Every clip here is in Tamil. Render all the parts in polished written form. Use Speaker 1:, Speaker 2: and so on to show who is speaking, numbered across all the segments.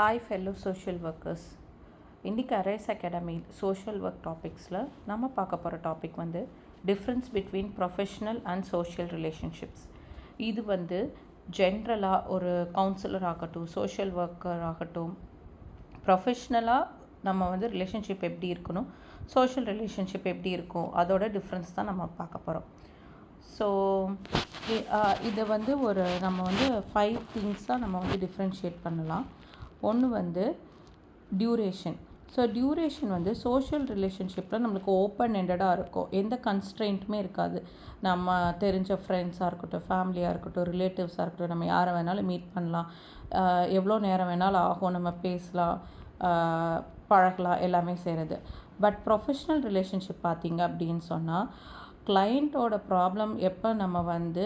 Speaker 1: Hi fellow social workers. இன்றைக்கி அரேஸ் அகாடமி சோஷியல் ஒர்க் டாபிக்ஸில் நம்ம பார்க்க போகிற டாபிக் வந்து difference between professional and social relationships. இது வந்து ஜென்ரலாக ஒரு கவுன்சிலர் ஆகட்டும், சோஷியல் ஒர்க்கர் ஆகட்டும், ப்ரொஃபஷ்னலாக நம்ம வந்து ரிலேஷன்ஷிப் எப்படி இருக்கணும், சோஷியல் ரிலேஷன்ஷிப் எப்படி இருக்கும், அதோட டிஃப்ரென்ஸ் தான் நம்ம பார்க்க போகிறோம். ஸோ இதை வந்து நம்ம வந்து 5 திங்ஸாக நம்ம வந்து டிஃப்ரென்ஷியேட் பண்ணலாம். ஒன்று வந்து டியூரேஷன். ஸோ டியூரேஷன் வந்து சோஷியல் ரிலேஷன்ஷிப்பில் நம்மளுக்கு ஓப்பன் எண்டடாக இருக்கும், எந்த கன்ஸ்ட்ரெயின்ட்டுமே இருக்காது. நம்ம தெரிஞ்ச ஃப்ரெண்ட்ஸாக இருக்கட்டும், ஃபேமிலியாக இருக்கட்டும், ரிலேட்டிவ்ஸாக இருக்கட்டும், நம்ம யாரை வேணாலும் மீட் பண்ணலாம், எவ்வளோ நேரம் வேணாலும் ஆகும், நம்ம பேசலாம், பழகலாம், எல்லாமே செய்கிறது. பட் ப்ரொஃபஷ்னல் ரிலேஷன்ஷிப் பார்த்திங்க அப்படின்னு சொன்னால், கிளைண்ட்டோட ப்ராப்ளம் எப்போ நம்ம வந்து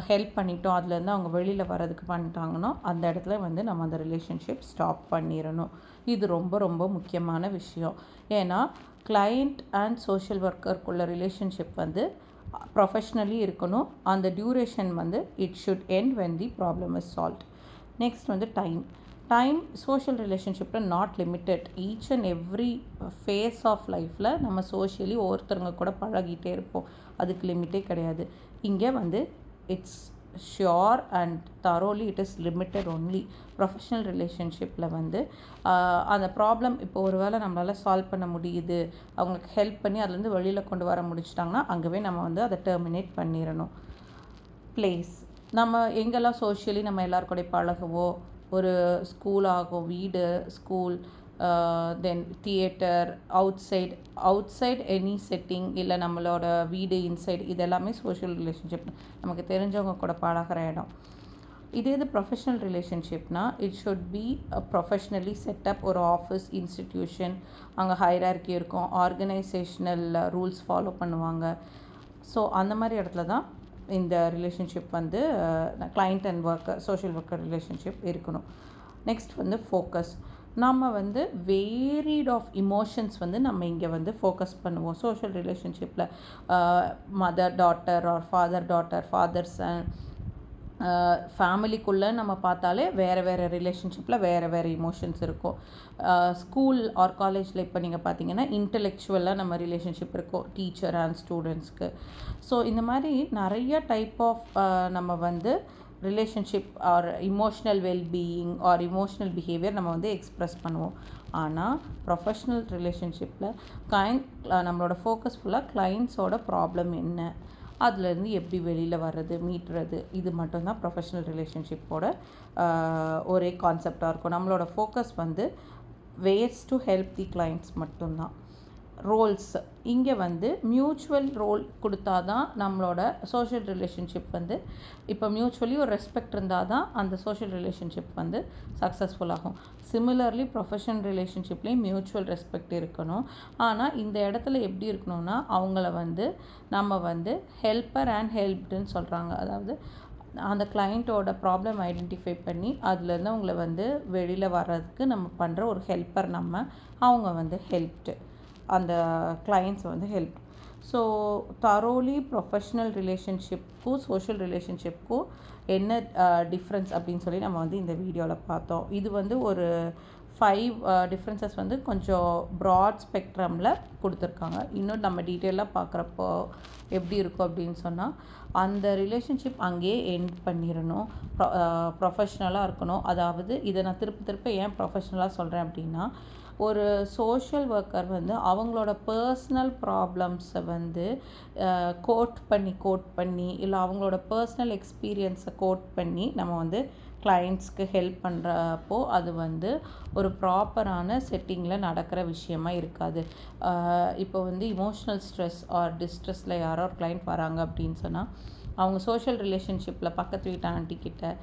Speaker 1: ஹெல்ப் பண்ணிட்டோம், அதுலேருந்து அவங்க வெளியில் வர்றதுக்கு பண்ணிட்டாங்கன்னா அந்த இடத்துல வந்து நம்ம அந்த ரிலேஷன்ஷிப் ஸ்டாப் பண்ணிடணும். இது ரொம்ப ரொம்ப முக்கியமான விஷயம். ஏன்னா கிளைண்ட் அண்ட் சோஷியல் ஒர்க்கருக்குள்ள ரிலேஷன்ஷிப் வந்து ப்ரொஃபஷ்னலி இருக்கணும். அந்த டியூரேஷன் வந்து it should end when the problem is solved. Next வந்து டைம் சோஷியல் ரிலேஷன்ஷிப்பில் not limited. Each and every phase of லைஃப்பில் நம்ம சோஷியலி ஒவ்வொருத்தருங்க கூட பழகிட்டே இருப்போம், அதுக்கு லிமிட்டே கிடையாது. இங்கே வந்து it's sure and தரோலி it is limited only. Professional ரிலேஷன்ஷிப்பில் வந்து அந்த ப்ராப்ளம் இப்போ ஒரு வேளை நம்மளால் சால்வ் பண்ண முடியுது, அவங்களுக்கு ஹெல்ப் பண்ணி அதுலேருந்து வெளியில் கொண்டு வர முடிச்சிட்டாங்கன்னா அங்கேவே நம்ம வந்து அதை டெர்மினேட் பண்ணிடணும். பிளேஸ், நம்ம எங்கெல்லாம் சோஷியலி நம்ம எல்லாருக்கூட பழகுவோம், ஒரு ஸ்கூல் ஆகும், வீடு, ஸ்கூல், தென் தியேட்டர், அவுட்சைட் எனி செட்டிங், இல்லை நம்மளோட வீடு இன்சைட், இதெல்லாமே சோஷியல் ரிலேஷன்ஷிப், நமக்கு தெரிஞ்சவங்க கூட பழகிற இடம். இது ப்ரொஃபஷ்னல் ரிலேஷன்ஷிப்னா it should be professionally set up. ஒரு ஆஃபீஸ், இன்ஸ்டிடியூஷன், அங்கே ஹைரார்கி இருக்கும், ஆர்கனைசேஷ்னல் ரூல்ஸ் ஃபாலோ பண்ணுவாங்க. ஸோ அந்த மாதிரி இடத்துல தான் இந்த ரிலேஷன்ஷிப் வந்து client and worker, social worker relationship இருக்கணும். நெக்ஸ்ட் வந்து ஃபோக்கஸ். நம்ம வந்து வேரிட் ஆஃப் இமோஷன்ஸ் வந்து நம்ம இங்கே வந்து ஃபோக்கஸ் பண்ணுவோம் சோஷியல் ரிலேஷன்ஷிப்பில். Mother daughter or father daughter, father son, ஃபேமிலிக்குள்ளே நம்ம பார்த்தாலே வேறு ரிலேஷன்ஷிப்பில் வேறு இமோஷன்ஸ் இருக்கும். ஸ்கூல் ஆர் காலேஜில் இப்போ நீங்கள் பார்த்தீங்கன்னா இன்டெலெக்சுவலாக நம்ம ரிலேஷன்ஷிப் இருக்கும், டீச்சர் அண்ட் ஸ்டூடெண்ட்ஸ்க்கு. ஸோ இந்த மாதிரி நிறைய டைப் ஆஃப் நம்ம வந்து relationship or emotional wellbeing or emotional behavior நம்ம வந்து எக்ஸ்ப்ரெஸ் பண்ணுவோம். ஆனால் ப்ரொஃபஷ்னல் ரிலேஷன்ஷிப்பில் நம்மளோட ஃபோக்கஸ் ஃபுல்லாக கிளைண்ட்ஸோட ப்ராப்ளம் என்ன, அதுலேருந்து எப்படி வெளியில் வர்றது, மீட்டுறது, இது மட்டும்தான் ப்ரொஃபஷ்னல் ரிலேஷன்ஷிப்போட ஒரே கான்செப்டாக இருக்கும். நம்மளோட ஃபோக்கஸ் வந்து ways to help the clients மட்டும்தான். ரோல்ஸ், இங்கே வந்து மியூச்சுவல் ரோல் கொடுத்தா தான் நம்மளோட சோஷியல் ரிலேஷன்ஷிப் வந்து, இப்போ மியூச்சுவலி ஒரு ரெஸ்பெக்ட் இருந்தால் தான் அந்த சோஷியல் ரிலேஷன்ஷிப் வந்து சக்ஸஸ்ஃபுல் ஆகும். சிமிலர்லி ப்ரொஃபஷனல் ரிலேஷன்ஷிப்லேயும் மியூச்சுவல் ரெஸ்பெக்ட் இருக்கணும். ஆனால் இந்த இடத்துல எப்படி இருக்கணும்னா, அவங்கள வந்து நம்ம வந்து ஹெல்ப்பர் அண்ட் ஹெல்ப்டுன்னு சொல்கிறாங்க. அதாவது அந்த கிளைண்ட்டோட ப்ராப்ளம் ஐடென்டிஃபை பண்ணி அதுலேருந்து அவங்கள வந்து வெளியில் வர்றதுக்கு நம்ம பண்ணுற ஒரு ஹெல்ப்பர் நம்ம, அவங்க வந்து ஹெல்ப்டு, அந்த கிளைண்ட்ஸ் வந்து ஹெல்ப். ஸோ தரோலி ப்ரொஃபஷ்னல் ரிலேஷன்ஷிப்க்கும் சோஷியல் ரிலேஷன்ஷிப்க்கும் என்ன டிஃப்ரென்ஸ் அப்படின்னு சொல்லி நம்ம வந்து இந்த வீடியோவில் பார்த்தோம். இது வந்து ஒரு 5 டிஃப்ரென்சஸ் வந்து கொஞ்சம் ப்ராட் ஸ்பெக்ட்ரமில் கொடுத்துருக்காங்க. இன்னும் நம்ம டீட்டெயிலாக பார்க்குறப்போ எப்படி இருக்கும் அப்படின்னு சொன்னால், அந்த ரிலேஷன்ஷிப் அங்கேயே எண்ட் பண்ணிடணும், ப்ரொஃபஷ்னலாக இருக்கணும். அதாவது இதை நான் திருப்ப ஏன் ப்ரொஃபஷ்னலாக சொல்கிறேன் அப்படின்னா, ஒரு சோஷியல் ஒர்க்கர் வந்து அவங்களோட பர்சனல் ப்ராப்ளம்ஸை வந்து கோட் பண்ணி இல்லை அவங்களோட பர்சனல் எக்ஸ்பீரியன்ஸை கோட் பண்ணி நம்ம வந்து கிளைண்ட்ஸ்க்கு ஹெல்ப் பண்ணுறப்போ அது வந்து ஒரு ப்ராப்பரான செட்டிங்கில் நடக்கிற விஷயமா இருக்காது. இப்போ வந்து இமோஷ்னல் ஸ்ட்ரெஸ் ஆர் டிஸ்ட்ரெஸில் யாரோ ஒரு கிளைண்ட் வராங்க அப்படின்னு சொன்னால், அவங்க சோஷியல் ரிலேஷன்ஷிப்பில் பக்கத்து வீட்டு ஆண்டிக்கிட்ட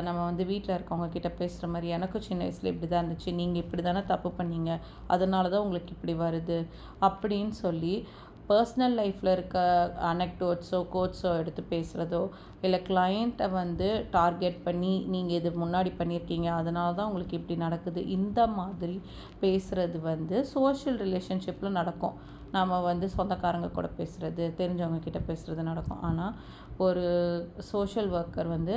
Speaker 1: நம்ம வந்து வீட்டில் இருக்கவங்க கிட்ட பேசுகிற மாதிரி, எனக்கும் சின்ன வயசில் இப்படி தான் இருந்துச்சு, நீங்கள் இப்படி தானே தப்பு பண்ணீங்க, அதனால தான் உங்களுக்கு இப்படி வருது அப்படின்னு சொல்லி பர்சனல் லைஃப்பில் இருக்க அனெக்டோட்ஸோ கோட்ஸோ எடுத்து பேசுகிறதோ, இல்லை கிளைண்ட்டை வந்து டார்கெட் பண்ணி நீங்கள் இது முன்னாடி பண்ணியிருக்கீங்க அதனால தான் உங்களுக்கு இப்படி நடக்குது, இந்த மாதிரி பேசுகிறது வந்து சோஷியல் ரிலேஷன்ஷிப்பில் நடக்கும். நம்ம வந்து சொந்தக்காரங்க கூட பேசுகிறது, தெரிஞ்சவங்க கிட்ட பேசுகிறது நடக்கும். ஆனால் ஒரு சோஷியல் ஒர்க்கர் வந்து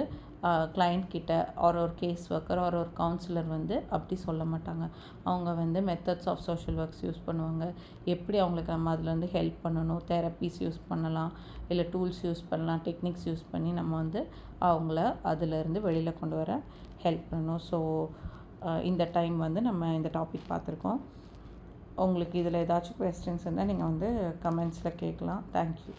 Speaker 1: கிளைண்ட் கிட்ட ஒரு கேஸ் ஒர்க்கர் ஒரு கவுன்சிலர் வந்து அப்படி சொல்ல மாட்டாங்க. அவங்க வந்து methods of social works use பண்ணுவாங்க. எப்படி அவங்களுக்கு நம்ம அதில் ஹெல்ப் பண்ணணும், தெரப்பீஸ் யூஸ் பண்ணலாம், இல்லை டூல்ஸ் யூஸ் பண்ணலாம், டெக்னிக்ஸ் யூஸ் பண்ணி நம்ம வந்து அவங்கள அதிலேருந்து வெளியில் கொண்டு வர ஹெல்ப் பண்ணணும். ஸோ இந்த டைம் வந்து நம்ம இந்த டாபிக் பார்த்துருக்கோம். உங்களுக்கு இதில் ஏதாச்சும் கொஸ்டின்ஸ் இருந்தால் நீங்கள் வந்து கமெண்ட்ஸில் கேட்கலாம். தேங்க்யூ.